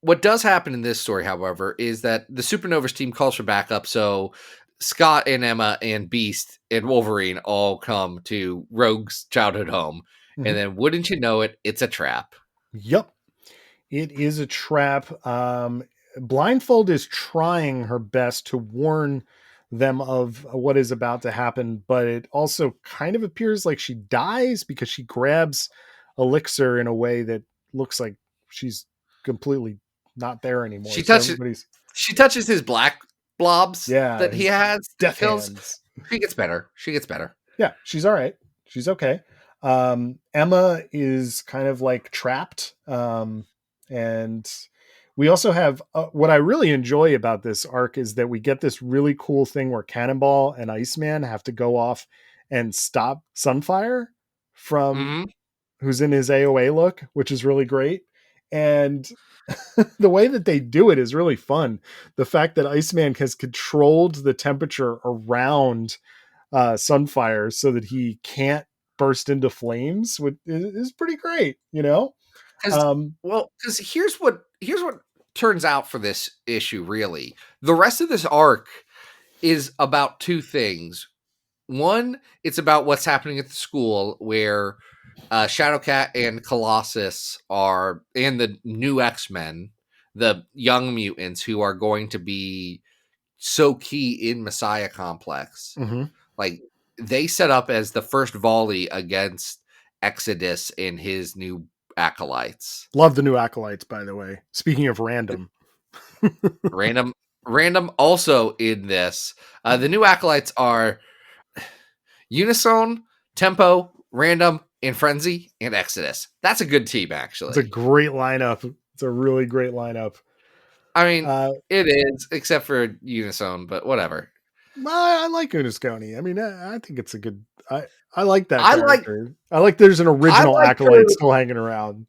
What does happen in this story, however, is that the Supernovas team calls for backup, so Scott and Emma and Beast and Wolverine all come to Rogue's childhood home. And then, wouldn't you know it, it's a trap. Yep. It is a trap. Blindfold is trying her best to warn them of what is about to happen, but it also kind of appears like she dies because she grabs Elixir in a way that looks like she's completely not there anymore. She touches his black blobs that he has. Death hands. She gets better. Yeah, she's all right. She's okay. Emma is kind of like trapped. And we also have what I really enjoy about this arc is that we get this really cool thing where Cannonball and Iceman have to go off and stop Sunfire from who's in his AOA look, which is really great. And the way that they do it is really fun. The fact that Iceman has controlled the temperature around Sunfire so that he can't burst into flames is pretty great, you know? Because here's what turns out for this issue, really. The rest of this arc is about two things. One, it's about what's happening at the school where Shadowcat and Colossus are, and the new X-Men, the young mutants who are going to be so key in Messiah Complex. Like, they set up as the first volley against Exodus and his new acolytes. Love the new acolytes, by the way. Speaking of random. Random also in this. The new acolytes are Unison, Tempo, Random, and Frenzy, and Exodus. That's a good team, actually. It's a great lineup. It's a really great lineup. I mean, it is, except for Unison, but whatever. I like Unisconi. I mean, I think it's a good... I like that character. I like there's an original acolyte still hanging around.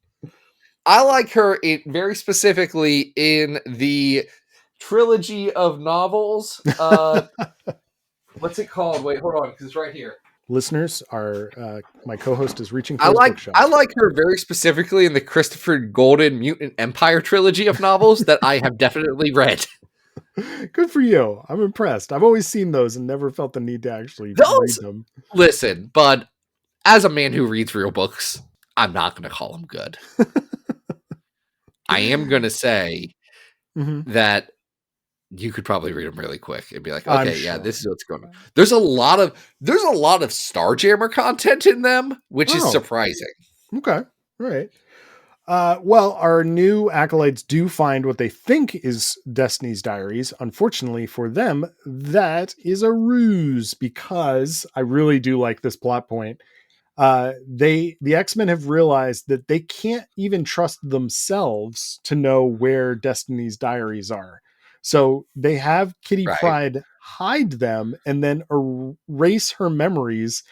I like her very specifically in the trilogy of novels. What's it called? Wait, hold on, because it's right here. Listeners, my co-host is reaching for his bookshelf. I like her very specifically in the Christopher Golden Mutant Empire trilogy of novels that I have definitely read. Good for you. I'm impressed. I've always seen those and never felt the need to actually read Those, them. listen, but as a man who reads real books, I'm not going to call them good. I am going to say Mhm. that you could probably read them really quick and be like, I'm okay, yeah, sure. this is what's going on. There's a lot of Starjammer content in them, which is Oh. surprising. Okay. All right. Well, our new acolytes do find what they think is Destiny's Diaries. Unfortunately for them, that is a ruse, because I really do like this plot point. The X-Men have realized that they can't even trust themselves to know where Destiny's Diaries are. So they have Kitty Right. Pryde hide them and then erase her memories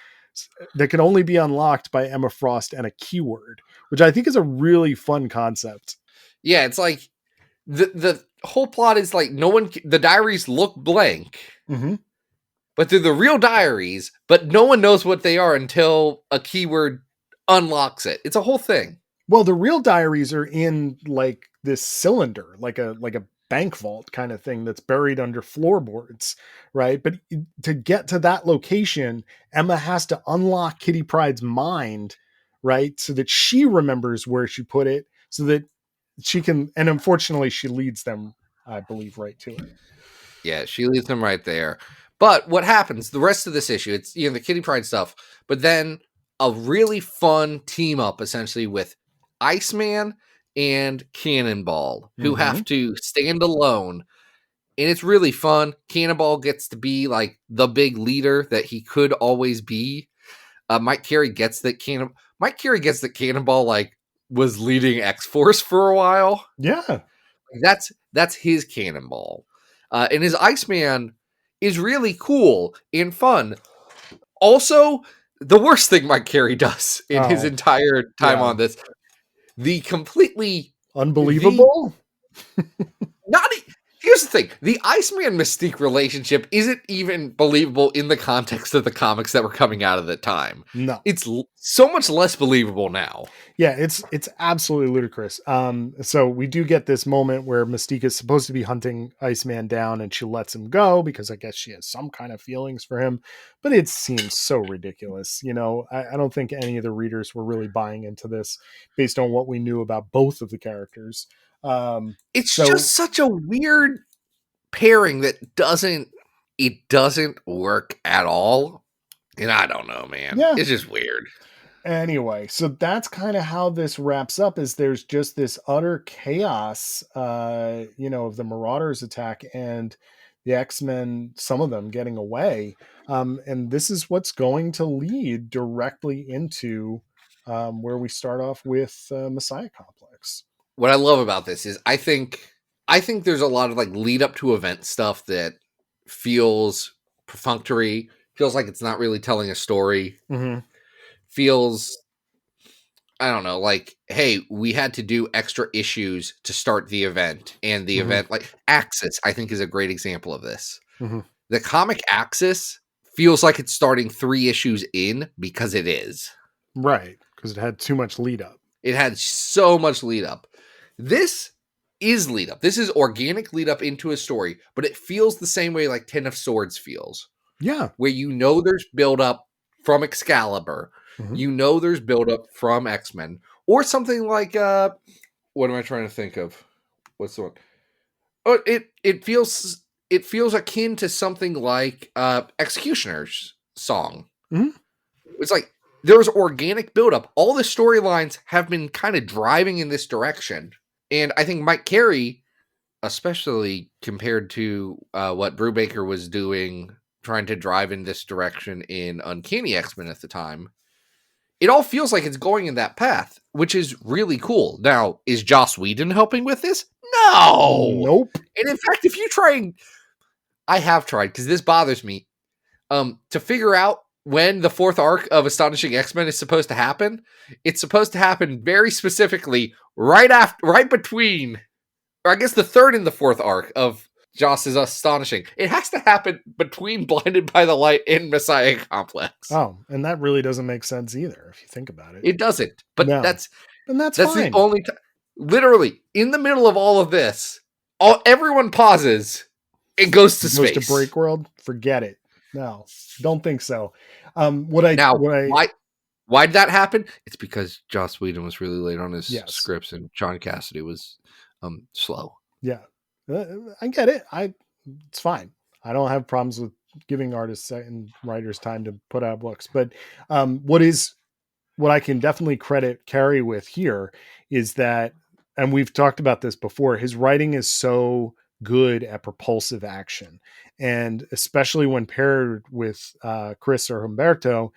that can only be unlocked by Emma Frost and a keyword, which I think is a really fun concept. Yeah, it's like the whole plot is like the diaries look blank, Mm-hmm. but they're the real diaries, but no one knows what they are until a keyword unlocks it. It's a whole thing. Well, the real diaries are in like this cylinder, like a bank vault kind of thing that's buried under floorboards, right? But to get to that location, Emma has to unlock Kitty Pryde's mind, right? So that she remembers where she put it, so that she can, and unfortunately she leads them, I believe, right to it. Yeah, she leaves them right there. But what happens, the rest of this issue, it's the Kitty Pryde stuff, but then a really fun team up essentially with Iceman and Cannonball, who have to stand alone. And it's really fun. Cannonball gets to be like the big leader that he could always be. Mike Carey gets that Cannonball like was leading X-Force for a while. Yeah. That's his Cannonball. And his Iceman is really cool and fun. Also, the worst thing Mike Carey does in his entire time on this, the completely unbelievable. Here's the thing. The Iceman Mystique relationship isn't even believable in the context of the comics that were coming out of the time. No. It's so much less believable now. Yeah, it's absolutely ludicrous. So we do get this moment where Mystique is supposed to be hunting Iceman down and she lets him go because I guess she has some kind of feelings for him, but it seems so ridiculous. You know, I don't think any of the readers were really buying into this based on what we knew about both of the characters. It's just such a weird pairing that doesn't work at all. And I don't know, man. Yeah. It's just weird. Anyway, so that's kind of how this wraps up, is there's just this utter chaos, of the Marauders attack and the X-Men, some of them getting away. And this is what's going to lead directly into where we start off with Messiah Complex. What I love about this is I think there's a lot of like lead up to event stuff that feels perfunctory, feels like it's not really telling a story. Mm-hmm. Feels, I don't know, like, hey, we had to do extra issues to start the event. And the event, like Axis, I think is a great example of this. Mm-hmm. The comic Axis feels like it's starting 3 issues in because it is. Right, because it had too much lead up. It had so much lead up. This is lead up. This is organic lead up into a story, but it feels the same way like Ten of Swords feels. Yeah. Where there's build up from Excalibur. Mm-hmm. There's build up from X-Men. Or something like what am I trying to think of? What's the one? Oh, it feels akin to something like Executioner's song. Mm-hmm. It's like there's organic buildup. All the storylines have been kind of driving in this direction. And I think Mike Carey, especially compared to what Brubaker was doing, trying to drive in this direction in Uncanny X-Men at the time, it all feels like it's going in that path, which is really cool. Now, is Joss Whedon helping with this? No! Nope. And in fact, if you try, I have tried, because this bothers me, to figure out when the 4th arc of Astonishing X-Men is supposed to happen, it's supposed to happen very specifically right between, or I guess the 3rd and the 4th arc of Joss's Astonishing. It has to happen between Blinded by the Light and Messiah Complex. Oh, and that really doesn't make sense either, if you think about it. It doesn't. But no. that's fine. The only time. Literally, in the middle of all of this, everyone pauses It goes to It goes space. to Break World. Forget it. No, don't think so. Now, why did that happen? It's because Joss Whedon was really late on his scripts, and John Cassidy was slow. Yeah, I get it. It's fine. I don't have problems with giving artists and writers time to put out books. But what I can definitely credit Carey with here is that, and we've talked about this before, his writing is so good at propulsive action. And especially when paired with Chris or Humberto,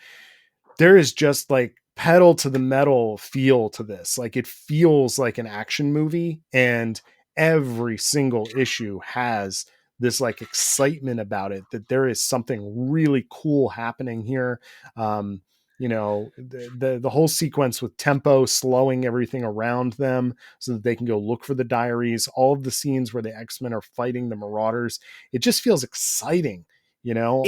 there is just like pedal to the metal feel to this. Like it feels like an action movie, and every single issue has this like excitement about it, that there is something really cool happening here. The whole sequence with Tempo slowing everything around them so that they can go look for the diaries, all of the scenes where the X-Men are fighting the Marauders, it just feels exciting. I know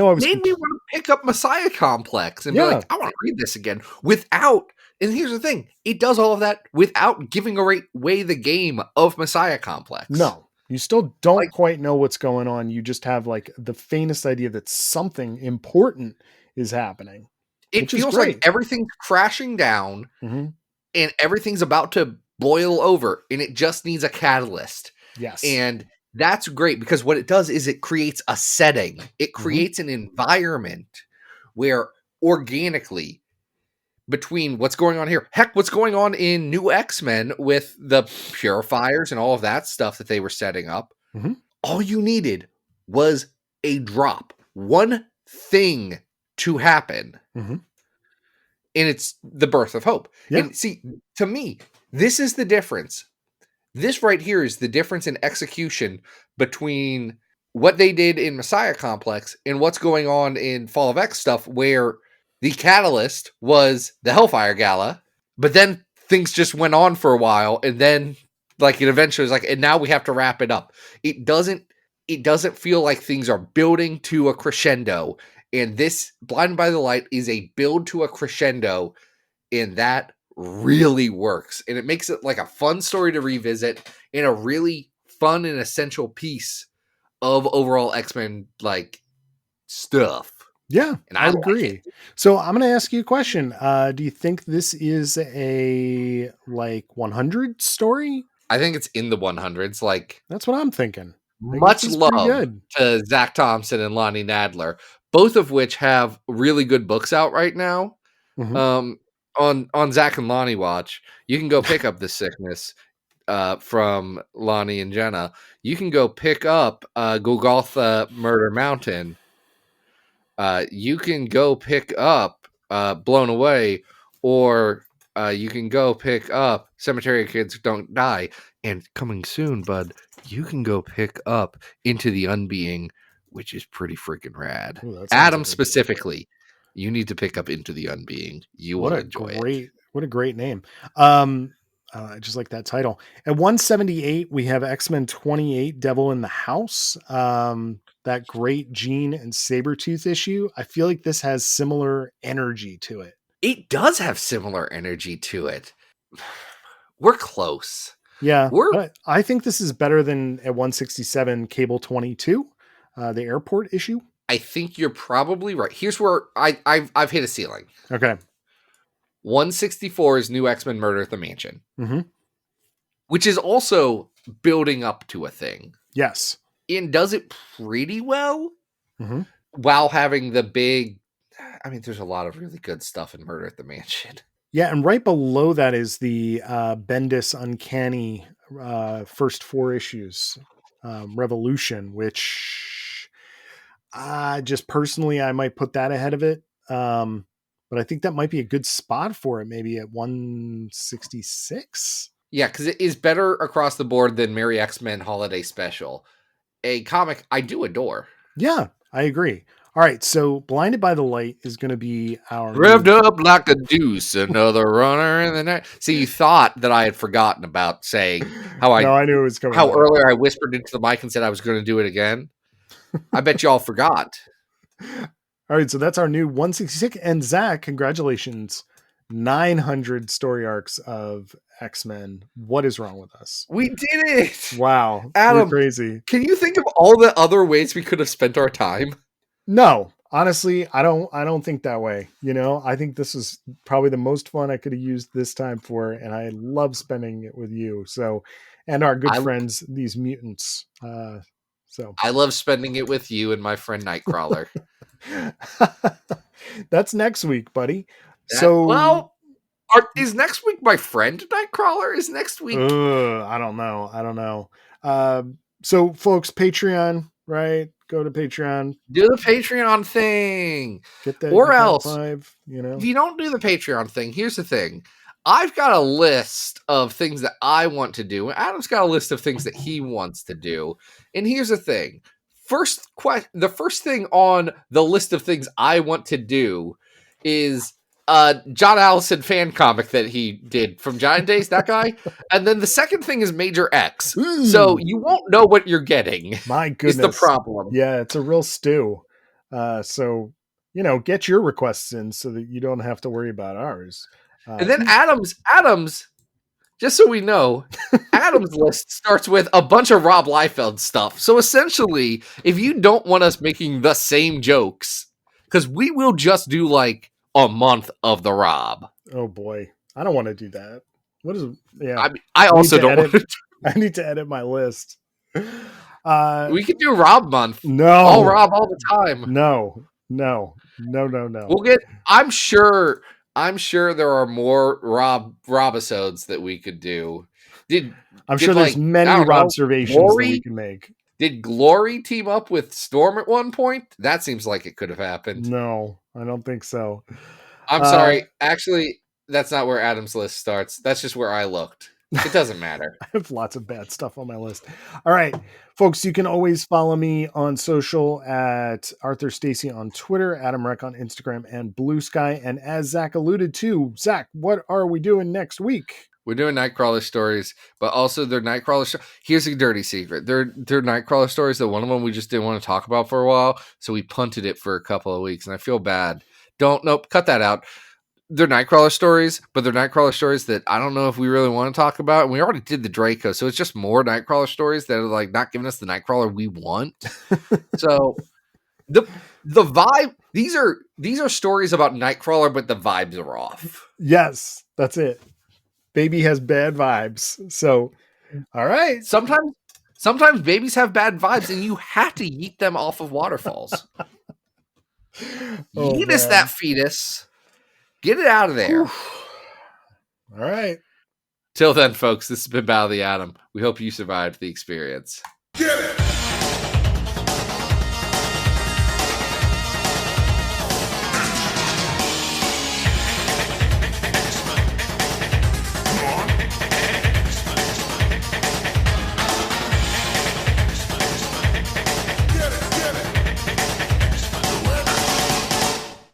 I was made me want to pick up Messiah Complex and be like, I want to read this again without. And here's the thing: it does all of that without giving away the game of Messiah Complex. No, you still don't quite know what's going on. You just have like the faintest idea that something important is happening. It feels like everything's crashing down and everything's about to boil over, and it just needs a catalyst. Yes. And that's great, because what it does is it creates a setting. It creates an environment where organically, between what's going on here, heck, what's going on in New X-Men with the purifiers and all of that stuff that they were setting up, all you needed was a drop. One thing to happen. And it's the birth of hope. Yeah. And see, to me, this is the difference. This right here is the difference in execution between what they did in Messiah Complex and what's going on in Fall of X stuff, where the catalyst was the Hellfire Gala, but then things just went on for a while, and then like it eventually was like, and now we have to wrap it up. It doesn't feel like things are building to a crescendo. And this Blinded by the Light is a build to a crescendo, and that really works. And it makes it like a fun story to revisit and a really fun and essential piece of overall X-Men like stuff. Yeah, and I agree. So I'm going to ask you a question. Do you think this is a like 100 story? I think it's in the 100s. Like, that's what I'm thinking. Much love to Zach Thompson and Lonnie Nadler, both of which have really good books out right now. On Zach and Lonnie Watch, you can go pick up The Sickness from Lonnie and Jenna. You can go pick up Golgotha Murder Mountain. You can go pick up Blown Away, or you can go pick up Cemetery Kids Don't Die. And coming soon, bud, you can go pick up Into the Unbeing, which is pretty freaking rad. Ooh, Adam specifically, you need to pick up Into the Unbeing. You will enjoy it. What a great name. I just like that title. At 178, we have X-Men 28, Devil in the House. That great Jean and Sabretooth issue. I feel like this has similar energy to it. It does have similar energy to it. We're close. Yeah, I think this is better than at 167 Cable 22, the airport issue. I think you're probably right. Here's where I've hit a ceiling. Okay. 164 is New X-Men Murder at the Mansion, which is also building up to a thing. Yes. And does it pretty well while having the big... I mean, there's a lot of really good stuff in Murder at the Mansion. Yeah, and right below that is the Bendis Uncanny first 4 issues, Revolution, which just personally, I might put that ahead of it. But I think that might be a good spot for it, maybe at 166. Yeah, because it is better across the board than Merry X-Men Holiday Special, a comic I do adore. Yeah, I agree. All right, so Blinded by the Light is going to be our... Revved up like a deuce, another runner in the night. See, you thought that I had forgotten about saying how I knew it was coming. How earlier I whispered into the mic and said I was going to do it again. I bet you all forgot. All right, so that's our new 166. And Zach, congratulations. 900 story arcs of X-Men. What is wrong with us? We did it! Wow. Adam, we're crazy. Can you think of all the other ways we could have spent our time? No, honestly, I don't think that way. I think this is probably the most fun I could have used this time for, and I love spending it with you. So, and our good friends, these mutants. So I love spending it with you and my friend Nightcrawler. That's next week, buddy. Is next week my friend Nightcrawler? Is next week? I don't know. So, folks, Patreon, right? Go to Patreon. Do the Patreon thing. Get that. Or else, 5, if you don't do the Patreon thing, here's the thing. I've got a list of things that I want to do. Adam's got a list of things that he wants to do. And here's the thing. The first thing on the list of things I want to do is John Allison fan comic that he did from Giant Days, that guy. And then the second thing is Major X. So you won't know what you're getting. My goodness. Is the problem. Yeah, it's a real stew. So, get your requests in so that you don't have to worry about ours. And then Adams, just so we know, Adam's list starts with a bunch of Rob Liefeld stuff. So essentially, if you don't want us making the same jokes, because we will just do like a month of the Rob. Oh boy, I don't want to do that. What is? Yeah, I also don't want to. I need to edit my list. We could do Rob month. No, all Rob all the time. No. We'll get. I'm sure there are more Rob-episodes that we could do. I'm sure there's many Rob-observations that we can make. Did Glory team up with Storm at one point? That seems like it could have happened. No, I don't think so. I'm sorry. Actually, that's not where Adam's list starts. That's just where I looked. It doesn't matter. I have lots of bad stuff on my list. All right, folks, you can always follow me on social at Arthur Stacy on Twitter, Adam Reck on Instagram and Blue Sky. And as Zach alluded to, Zach, what are we doing next week? We're doing Nightcrawler stories, but also they're Nightcrawler. Here's a dirty secret. They're Nightcrawler stories that one of them we just didn't want to talk about for a while, so we punted it for a couple of weeks, and I feel bad. Nope, cut that out. They're Nightcrawler stories, but they're Nightcrawler stories that I don't know if we really want to talk about. And we already did the Draco, so it's just more Nightcrawler stories that are like not giving us the Nightcrawler we want. So the vibe, these are stories about Nightcrawler, but the vibes are off. Yes, that's it. Baby has bad vibes. So, all right. Sometimes babies have bad vibes, and you have to yeet them off of waterfalls. Yeetus that fetus. Get it out of there. Oof. All right. Till then, folks, this has been Battle of the Atom. We hope you survived the experience. Get it!